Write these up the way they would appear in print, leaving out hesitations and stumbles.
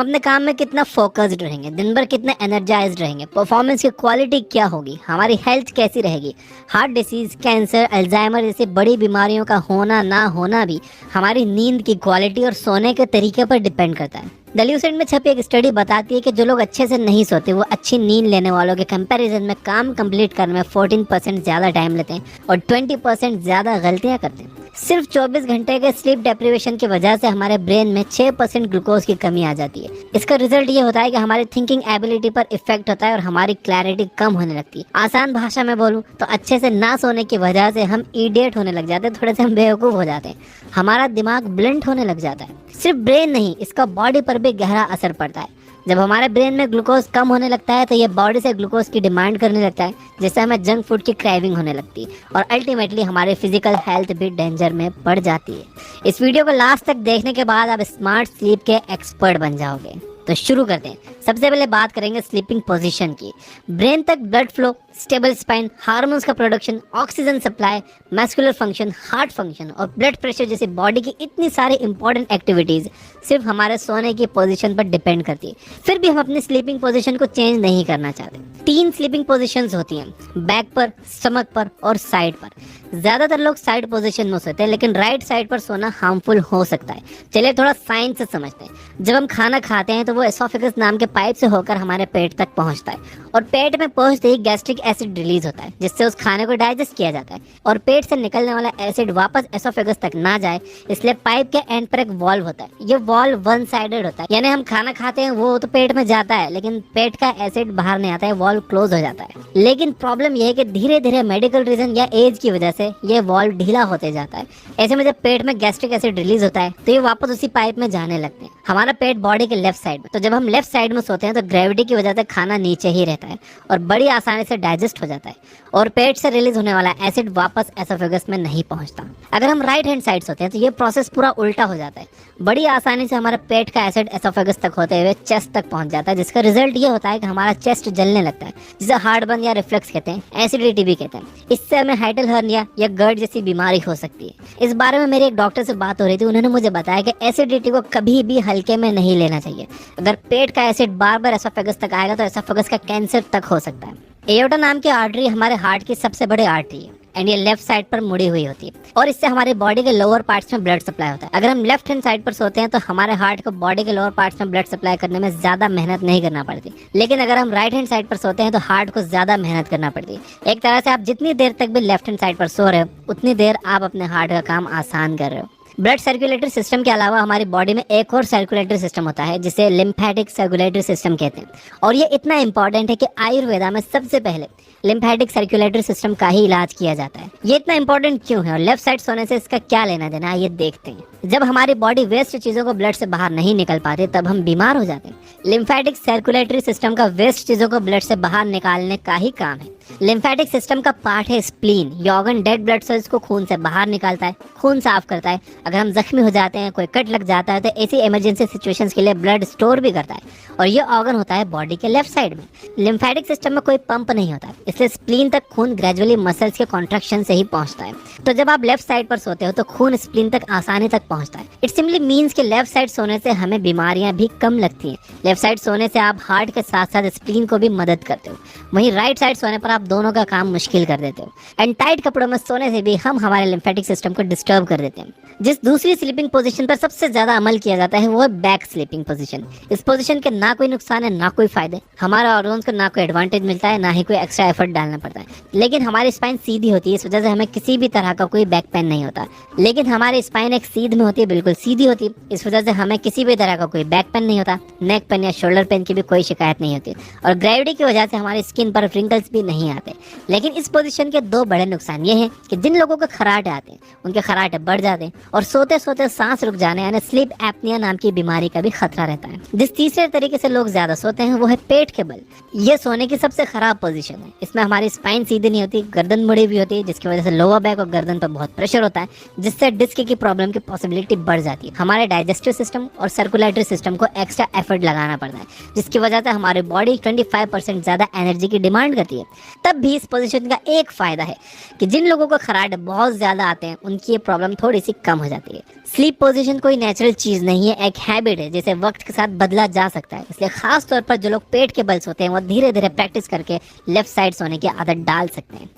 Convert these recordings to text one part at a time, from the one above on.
अपने काम में कितना फोकस्ड रहेंगे, दिन भर कितना एनर्जाइज्ड रहेंगे, परफॉर्मेंस की क्वालिटी क्या होगी, हमारी हेल्थ कैसी रहेगी। हार्ट डिसीज, कैंसर, अल्जाइमर जैसी बड़ी बीमारियों का होना ना होना भी हमारी नींद की क्वालिटी और सोने के तरीके पर डिपेंड करता है। द ल्यूसेंट में छपी एक स्टडी बताती है कि जो लोग अच्छे से नहीं सोते वो अच्छी नींद लेने वालों के कंपैरिजन में काम कंप्लीट करने में 14% ज़्यादा टाइम लेते हैं और 20% ज़्यादा गलतियां करते हैं। सिर्फ 24 घंटे के स्लीप डेप्रिवेशन की वजह से हमारे ब्रेन में 6% ग्लूकोज की कमी आ जाती है। इसका रिजल्ट ये होता है कि हमारी थिंकिंग एबिलिटी पर इफेक्ट होता है और हमारी क्लैरिटी कम होने लगती है। आसान भाषा में बोलूँ तो अच्छे से ना सोने की वजह से हम इडियट होने लग जाते हैं, थोड़े से हम बेवकूफ़ हो जाते हैं, हमारा दिमाग ब्लंट होने लग जाता है। सिर्फ ब्रेन नहीं, इसका बॉडी पर भी गहरा असर पड़ता है। जब हमारे ब्रेन में ग्लूकोज कम होने लगता है तो ये बॉडी से ग्लूकोज की डिमांड करने लगता है, जिससे हमें जंक फूड की क्रेविंग होने लगती है और अल्टीमेटली हमारी फिजिकल हेल्थ भी डेंजर में पड़ जाती है। इस वीडियो को लास्ट तक देखने के बाद आप स्मार्ट स्लीप के एक्सपर्ट बन जाओगे। तो शुरू करते हैं। सबसे पहले बात करेंगे स्लीपिंग पोजीशन की। ब्रेन तक blood flow, stable spine, hormones का production, oxygen supply, muscular function, heart function और ब्लड प्रेशर जैसी बॉडी की इतनी सारी इंपॉर्टेंट एक्टिविटीज सिर्फ हमारे सोने की पोजीशन पर डिपेंड करती है। फिर भी हम अपनी स्लीपिंग पोजीशन को चेंज नहीं करना चाहते। 3 स्लीपिंग पोजीशंस होती हैं, बैक पर, स्टमक पर और साइड पर। ज्यादातर लोग साइड पोजीशन में सोते हैं, लेकिन राइट साइड पर सोना हार्मफुल हो सकता है। चलिए थोड़ा साइंस से समझते हैं। जब हम खाना खाते हैं तो वो एसोफेगस नाम के पाइप से होकर हमारे पेट तक पहुंचता है और पेट में पहुंचते ही गैस्ट्रिक एसिड रिलीज होता है, जिससे उस खाने को डाइजेस्ट किया जाता है और पेट से निकलने वाला एसिड वापस एसोफेगस तक ना जाए, इसलिए पाइप के एंड पर एक वॉल्व होता है। ये वॉल्व वन साइडेड होता है, यानी हम खाना खाते हैं वो तो पेट में जाता है, लेकिन पेट का एसिड बाहर नहीं आता है, वॉल्व क्लोज हो जाता है। लेकिन प्रॉब्लम यह है कि धीरे धीरे मेडिकल रीजन या एज की वजह से ये वॉल्व ढीला होते जाता है। ऐसे में जब पेट में गैस्ट्रिक एसिड रिलीज होता है तो ये वापस उसी पाइप में जाने लगते हैं। हमारा पेट बॉडी के लेफ्ट साइड में, तो जब हम लेफ्ट साइड में सोते हैं तो ग्रेविटी की वजह से खाना नीचे ही रहता है और बड़ी आसानी से डाइजेस्ट हो जाता है और पेट से रिलीज होने वाला एसिड वापस एसोफेगस में नहीं पहुंचता। अगर हम राइट हैंड साइड सोते हैं तो ये प्रोसेस पूरा उल्टा हो जाता है। बड़ी आसानी से हमारे पेट का एसिड एसोफेगस तक होते हुए चेस्ट तक पहुंच जाता है, जिसका रिजल्ट ये होता है कि हमारा चेस्ट जलने लगता है, जिसे हार्टबर्न या रिफ्लक्स कहते हैं, एसिडिटी भी कहते हैं। इससे हमें हाइडल हर्निया या गर्ड जैसी बीमारी हो सकती है। इस बारे में मेरे एक डॉक्टर से बात हो रही थी, उन्होंने मुझे बताया कि एसिडिटी को कभी भी हल्के में नहीं लेना चाहिए। अगर पेट का एसिड बार बार एसोफेगस तक आएगा तो एसोफेगस का कैंसर तक हो सकता है। एओर्टा नाम की आर्टरी हमारे हार्ट की सबसे बड़ी आर्टरी है एंड ये लेफ्ट साइड पर मुड़ी हुई होती है और इससे हमारे बॉडी के लोअर पार्ट्स में ब्लड सप्लाई होता है। अगर हम लेफ्ट हैंड साइड पर सोते हैं तो हमारे हार्ट को बॉडी के लोअर पार्ट्स में ब्लड सप्लाई करने में ज्यादा मेहनत नहीं करना पड़ती, लेकिन अगर हम राइट हैंड साइड पर सोते हैं तो हार्ट को ज्यादा मेहनत करना पड़ती है। एक तरह से आप जितनी देर तक भी लेफ्ट हैंड साइड पर सो रहे हो उतनी देर आप अपने हार्ट का काम आसान कर रहे हो। ब्लड सर्कुलेटरी सिस्टम के अलावा हमारी बॉडी में एक और सर्कुलेटरी सिस्टम होता है जिसे लिम्फेटिक सर्कुलेटरी सिस्टम कहते हैं और ये इतना इंपॉर्टेंट है कि आयुर्वेदा में सबसे पहले लिम्फेटिक सर्कुलेटरी सिस्टम का ही इलाज किया जाता है। ये इतना इंपॉर्टेंट क्यों है और लेफ्ट साइड सोने से इसका क्या लेना देना है, ये देखते हैं। जब हमारी बॉडी वेस्ट चीजों को ब्लड से बाहर नहीं निकल पाती तब हम बीमार हो जाते हैं। लिम्फेटिक सर्कुलेटरी सिस्टम का वेस्ट चीजों को ब्लड से बाहर निकालने का ही काम है। लिम्फेटिक सिस्टम का पार्ट है स्प्लीन। ये ऑर्गन डेड ब्लड सेल्स को खून से बाहर निकालता है, खून साफ करता है। अगर हम जख्मी हो जाते हैं, कोई कट लग जाता है तो ऐसी इमरजेंसी सिचुएशंस के लिए ब्लड स्टोर भी करता है और ये ऑर्गन होता है बॉडी के लेफ्ट साइड में। लिम्फेटिक सिस्टम में कोई पंप नहीं होता, इसलिए स्प्लीन तक खून ग्रेजुअली मसल्स के कॉन्ट्रैक्शन से ही पहुंचता है। तो जब आप लेफ्ट साइड पर सोते हो तो खून स्प्लीन तक आसानी तक पहुंचता है। इट सिंपली मीन्स कि लेफ्ट साइड सोने से हमें बीमारियां भी कम लगती हैं। लेफ्ट साइड सोने से आप हार्ट के साथ साथ स्प्लीन को भी मदद करते हो, वहीं राइट साइड सोने पर आप दोनों का काम मुश्किल कर देते हो। एंड टाइट कपड़ों में सोने से भी हम हमारे लिम्फेटिक सिस्टम को डिस्टर्ब कर देते हैं। जिस दूसरी स्लीपिंग पोजीशन पर सबसे ज्यादा अमल किया जाता है वो है बैक स्लीपिंग पोजीशन। इस पोजीशन के ना कोई नुकसान है ना कोई फायदे, हमारे ऑर्गन्स को ना कोई एडवांटेज मिलता है ना ही कोई एक्स्ट्रा एफर्ट डालना पड़ता है, लेकिन हमारी स्पाइन सीधी होती है, इस वजह से हमें किसी भी तरह का कोई बैक पेन नहीं होता। लेकिन हमारी स्पाइन एक सीध में होती है, बिल्कुल सीधी होती है, इस वजह से हमें किसी भी तरह का कोई बैक पेन नहीं होता, नेक पेन या शोल्डर पेन की भी कोई शिकायत नहीं होती और ग्रेविटी की वजह से हमारी स्किन पर रिंकल्स भी नहीं आते। लेकिन इस पोजीशन के 2 बड़े नुकसान ये हैं कि जिन लोगों को खराटे आते हैं उनके खराटे बढ़ जाते हैं और सोते सोते सांस रुक जाने यानी स्लीप एपनिया नाम की बीमारी का भी खतरा रहता है। जिस तीसरे तरीके से लोग ज्यादा सोते हैं वो है पेट के बल। ये सोने की सबसे खराब पोजीशन है। इसमें हमारी स्पाइन सीधी नहीं होती, गर्दन मुड़ी भी होती है, जिसकी वजह से लोअर बैक और गर्दन पर बहुत प्रेशर होता है, जिससे डिस्क की प्रॉब्लम की पॉसिबिलिटी बढ़ जाती है। हमारे डाइजेस्टिव सिस्टम और सर्कुलेटरी सिस्टम को एक्स्ट्रा एफर्ट लगाना पड़ता है, जिसकी वजह से हमारी बॉडी 25% ज्यादा एनर्जी की डिमांड करती है। तब भी इस पोजीशन का एक फायदा है कि जिन लोगों को खराटे बहुत ज्यादा आते हैं उनकी ये प्रॉब्लम थोड़ी सी कम हो जाती है। स्लीप पोजीशन कोई नेचुरल चीज नहीं है, एक हैबिट है जिसे वक्त के साथ बदला जा सकता है। इसलिए खास तौर पर जो लोग पेट के बल सोते हैं वो धीरे धीरे प्रैक्टिस करके लेफ्ट साइड सोने की आदत डाल सकते हैं।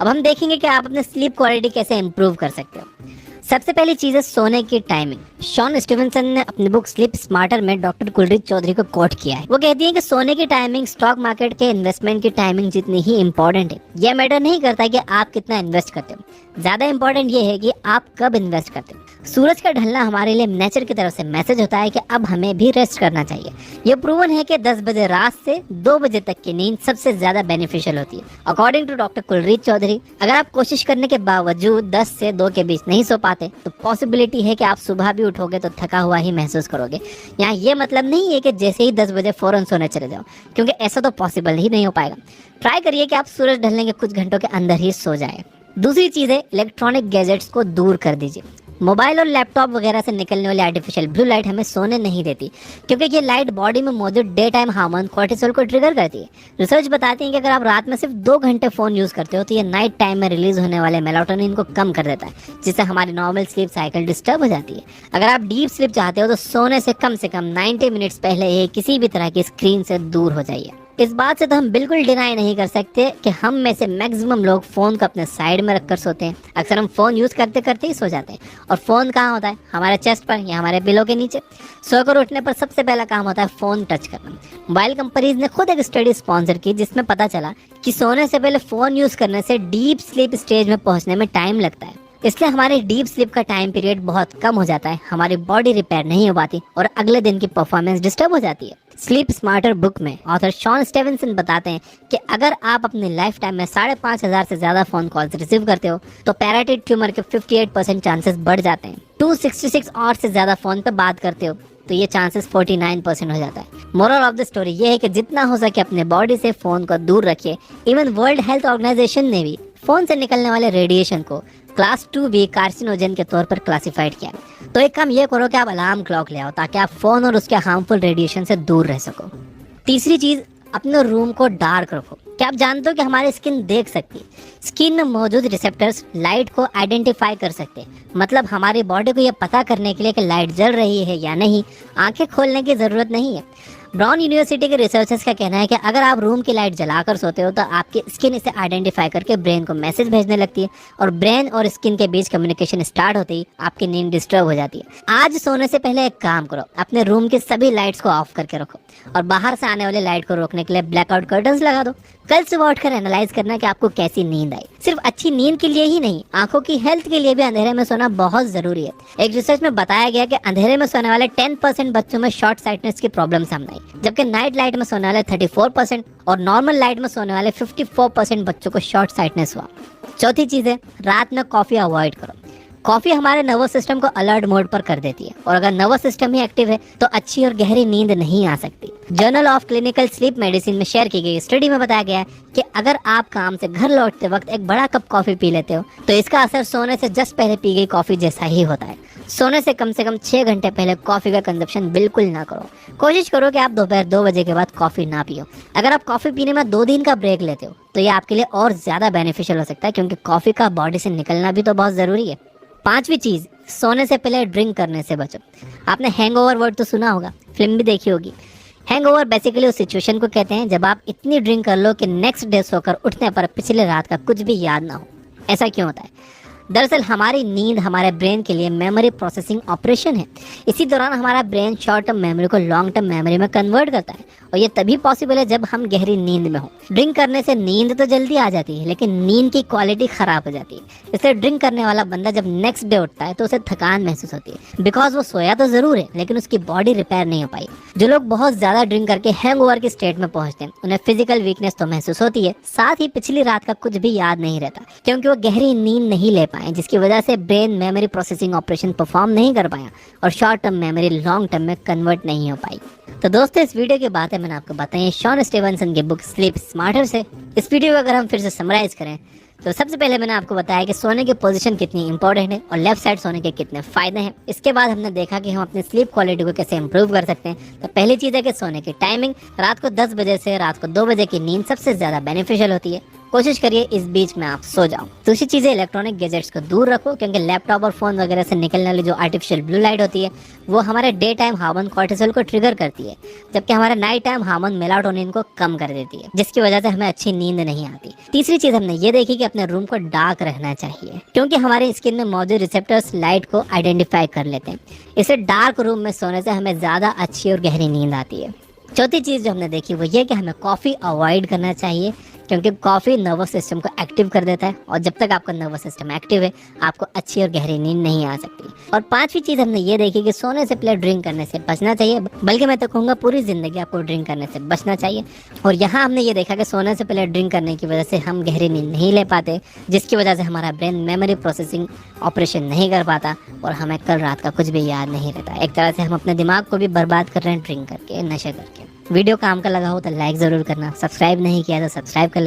अब हम देखेंगे कि आप अपने स्लीप क्वालिटी कैसे इंप्रूव कर सकते हो। सबसे पहली चीज है सोने की टाइमिंग। शॉन स्टीवनसन ने अपनी बुक स्लीप स्मार्टर में डॉक्टर कुलरीत चौधरी को कोट किया है। वो कहती है कि सोने की टाइमिंग स्टॉक मार्केट के इन्वेस्टमेंट की टाइमिंग जितनी ही इंपॉर्टेंट है। यह मैटर नहीं करता कि आप कितना इन्वेस्ट करते हो, ज्यादा इंपॉर्टेंट ये है कि आप कब इन्वेस्ट करते हो। सूरज का ढलना हमारे लिए नेचर की तरफ से मैसेज होता है कि अब हमें भी रेस्ट करना चाहिए। यह प्रूवन है कि 10 बजे रात से 2 बजे तक की नींद सबसे ज्यादा बेनिफिशियल होती है according to doctor Kulreet Chaudhary. अगर आप कोशिश करने के बावजूद 10 से 2 के बीच नहीं सो पाते तो पॉसिबिलिटी है कि आप सुबह भी उठोगे तो थका हुआ ही महसूस करोगे। यहाँ ये मतलब नहीं है कि जैसे ही 10 बजे फौरन सोने चले जाओ, क्योंकि ऐसा तो पॉसिबल ही नहीं हो पाएगा। ट्राई करिए कि आप सूरज ढलने के कुछ घंटों के अंदर ही सो जाए। दूसरी चीज है इलेक्ट्रॉनिक गैजेट्स को दूर कर दीजिए। मोबाइल और लैपटॉप वगैरह से निकलने वाली आर्टिफिशियल ब्लू लाइट हमें सोने नहीं देती, क्योंकि ये लाइट बॉडी में मौजूद डे टाइम हार्मोन कोर्टिसोल को ट्रिगर करती है। रिसर्च बताती है कि अगर आप रात में सिर्फ 2 घंटे फोन यूज करते हो तो ये नाइट टाइम में रिलीज होने वाले मेलाटोनिन को कम कर देता है, जिससे हमारी नॉर्मल स्लीप साइकिल डिस्टर्ब हो जाती है। अगर आप डीप स्लीप चाहते हो तो सोने से कम 90 मिनट्स पहले ही किसी भी तरह की स्क्रीन से दूर हो जाइए। इस बात से तो हम बिल्कुल डिनाई नहीं कर सकते कि हम में से मैक्सिमम लोग फोन को अपने साइड में रखकर सोते हैं। अक्सर हम फोन यूज करते करते ही सो जाते हैं, और फोन कहाँ होता है? हमारे चेस्ट पर या हमारे बिलों के नीचे। सोकर उठने पर सबसे पहला काम होता है फोन टच करना। मोबाइल कंपनीज ने खुद एक स्टडी स्पॉन्सर की जिसमें पता चला कि सोने से पहले फोन यूज करने से डीप स्लीप स्टेज में पहुंचने में टाइम लगता है। इसलिए हमारी डीप स्लीप का टाइम पीरियड बहुत कम हो जाता है, हमारी बॉडी रिपेयर नहीं हो पाती और अगले दिन की परफॉर्मेंस डिस्टर्ब हो जाती है। स्लीप स्मार्टर बुक में ऑथर शॉन स्टीवनसन बताते हैं कि अगर आप अपनी लाइफ टाइम में 5,500 से ज्यादा फोन कॉल्स रिसीव करते हो तो पैराटाइड ट्यूमर के 58% चांसेस बढ़ जाते हैं। 266 आवर्स से ज्यादा फोन पे बात करते हो तो ये चांसेस 49% हो जाता है। मोरल ऑफ द स्टोरी ये है कि जितना हो सके अपने बॉडी से फोन को दूर रखिए। इवन वर्ल्ड हेल्थ ऑर्गेनाइजेशन ने भी फोन से निकलने वाले रेडिएशन को क्लास 2B कार्सिनोजन के तौर पर क्लासिफाइड किया। तो एक काम ये करो कि आप अलार्म क्लॉक ले आओ ताकि आप फोन और उसके हार्मफुल रेडिएशन से दूर रह सको। तीसरी चीज, अपने रूम को डार्क रखो। क्या आप जानते हो कि हमारी स्किन देख सकती है? स्किन में मौजूद रिसेप्टर्स लाइट को आइडेंटिफाई कर सकते हैं। मतलब हमारी बॉडी को यह पता करने के लिए कि लाइट जल रही है या नहीं आंखें खोलने की जरूरत नहीं है। ब्राउन यूनिवर्सिटी के रिसर्चर्स का कहना है कि अगर आप रूम की लाइट जलाकर सोते हो तो आपकी स्किन इसे आइडेंटिफाई करके ब्रेन को मैसेज भेजने लगती है, और ब्रेन और स्किन के बीच कम्युनिकेशन स्टार्ट होते ही आपकी नींद डिस्टर्ब हो जाती है। आज सोने से पहले एक काम करो, अपने रूम की सभी लाइट्स को ऑफ करके रखो और बाहर से आने वाली लाइट को रोकने के लिए ब्लैकआउट कर्टन्स लगा दो। कल सुबह उठकर एनालाइज करना कि आपको कैसी नींद आई। सिर्फ अच्छी नींद के लिए ही नहीं, आंखों की हेल्थ के लिए भी अंधेरे में सोना बहुत जरूरी है। एक रिसर्च में बताया गया कि अंधेरे में सोने वाले 10% बच्चों में शॉर्ट साइटनेस की प्रॉब्लम सामने आई, जबकि नाइट लाइट में सोने वाले 34% और नॉर्मल लाइट में सोने वाले 54% बच्चों को शॉर्ट साइटनेस हुआ। चौथी चीज है, रात में कॉफी अवॉइड करो। कॉफी हमारे नर्वस सिस्टम को अलर्ट मोड पर कर देती है, और अगर नर्वस सिस्टम ही एक्टिव है तो अच्छी और गहरी नींद नहीं आ सकती। Journal of clinical sleep medicine में शेयर की गई स्टडी में बताया गया है कि अगर आप काम से घर लौटते वक्त एक बड़ा कप कॉफी पी लेते हो तो इसका असर सोने से जस्ट पहले पी गई कॉफी जैसा ही होता है। सोने से कम 6 घंटे पहले कॉफी का कंजप्शन बिल्कुल ना करो। कोशिश करो कि आप दोपहर 2 बजे के बाद कॉफी ना पियो। अगर आप कॉफी पीने में 2 दिन का ब्रेक लेते हो तो ये आपके लिए और ज्यादा बेनिफिशियल हो सकता है, क्योंकि कॉफी का बॉडी से निकलना भी तो बहुत जरूरी है। पांचवी चीज, सोने से पहले ड्रिंक करने से बचो। आपने हैंगओवर वर्ड तो सुना होगा, फिल्म भी देखी होगी। हैंगओवर बेसिकली उस सिचुएशन को कहते हैं जब आप इतनी ड्रिंक कर लो कि नेक्स्ट डे सोकर उठने पर पिछले रात का कुछ भी याद ना हो। ऐसा क्यों होता है? दरअसल हमारी नींद हमारे ब्रेन के लिए मेमोरी प्रोसेसिंग ऑपरेशन है। इसी दौरान हमारा ब्रेन शॉर्ट टर्म मेमोरी को लॉन्ग टर्म मेमोरी में कन्वर्ट करता है, और ये तभी पॉसिबल है जब हम गहरी नींद में हो। ड्रिंक करने से नींद तो जल्दी आ जाती है, लेकिन नींद की क्वालिटी खराब हो जाती है। इसलिए ड्रिंक करने वाला बंदा जब नेक्स्ट डे उठता है तो उसे थकान महसूस होती है, बिकॉज वो सोया तो जरूर है लेकिन उसकी बॉडी रिपेयर नहीं हो पाई। जो लोग बहुत ज्यादा ड्रिंक करके हैंगओवर की स्टेट में पहुंचते हैं उन्हें फिजिकल वीकनेस तो महसूस होती है, साथ ही पिछली रात का कुछ भी याद नहीं रहता, क्योंकि वो गहरी नींद नहीं ले पाए, जिसकी वजह से brain memory processing operation perform नहीं कर पाया और short term memory long term में कन्वर्ट नहीं हो पाई। तो दोस्तों, इस वीडियो की बातें मैंने आपको बताई शॉन स्टीवनसन की बुक स्लीप स्मार्टर से। इस वीडियो को अगर हम फिर से समराइज करें तो सबसे पहले मैंने आपको बताया कि सोने की पोजीशन कितनी इंपॉर्टेंट है और लेफ्ट साइड सोने के कितने फायदे हैं। इसके बाद हमने देखा कि हम अपनी स्लीप क्वालिटी को कैसे इंप्रूव कर सकते हैं। तो पहली चीज़ है कि सोने की टाइमिंग, रात को 10 बजे से रात को 2 बजे की नींद सबसे ज़्यादा बेनिफिशियल होती है। कोशिश करिए इस बीच में आप सो जाओ। दूसरी चीज़ है, इलेक्ट्रॉनिक गैजेट्स को दूर रखो, क्योंकि लैपटॉप और फोन वगैरह से निकलने वाली जो आर्टिफिशियल ब्लू लाइट होती है वो हमारे डे टाइम हार्मोन कॉर्टिसोल को ट्रिगर करती है, जबकि हमारे नाइट टाइम हार्मोन मेलाटोनिन को कम कर देती है, जिसकी वजह से हमें अच्छी नींद नहीं आती। तीसरी चीज हमने ये देखी कि अपने रूम को डार्क रखना चाहिए, क्योंकि हमारी स्किन में मौजूद रिसेप्टर्स लाइट को आइडेंटिफाई कर लेते हैं। इसे डार्क रूम में सोने से हमें ज्यादा अच्छी और गहरी नींद आती है। चौथी चीज़ जो हमने देखी वो ये कि हमें कॉफ़ी अवॉइड करना चाहिए, क्योंकि कॉफ़ी नर्वस सिस्टम को एक्टिव कर देता है, और जब तक आपका नर्वस सिस्टम एक्टिव है आपको अच्छी और गहरी नींद नहीं आ सकती। और पांचवी चीज़ हमने ये देखी कि सोने से पहले ड्रिंक करने से बचना चाहिए, बल्कि मैं तो कहूँगा पूरी ज़िंदगी आपको ड्रिंक करने से बचना चाहिए। और यहाँ हमने ये देखा कि सोने से पहले ड्रिंक करने की वजह से हम गहरी नींद नहीं ले पाते, जिसकी वजह से हमारा ब्रेन मेमोरी प्रोसेसिंग ऑपरेशन नहीं कर पाता और हमें कल रात का कुछ भी याद नहीं रहता। एक तरह से हम अपने दिमाग को भी बर्बाद कर रहे हैं ड्रिंक करके, नशे करके। वीडियो काम का लगा हो तो लाइक ज़रूर करना, सब्सक्राइब नहीं किया तो सब्सक्राइब कर लेना।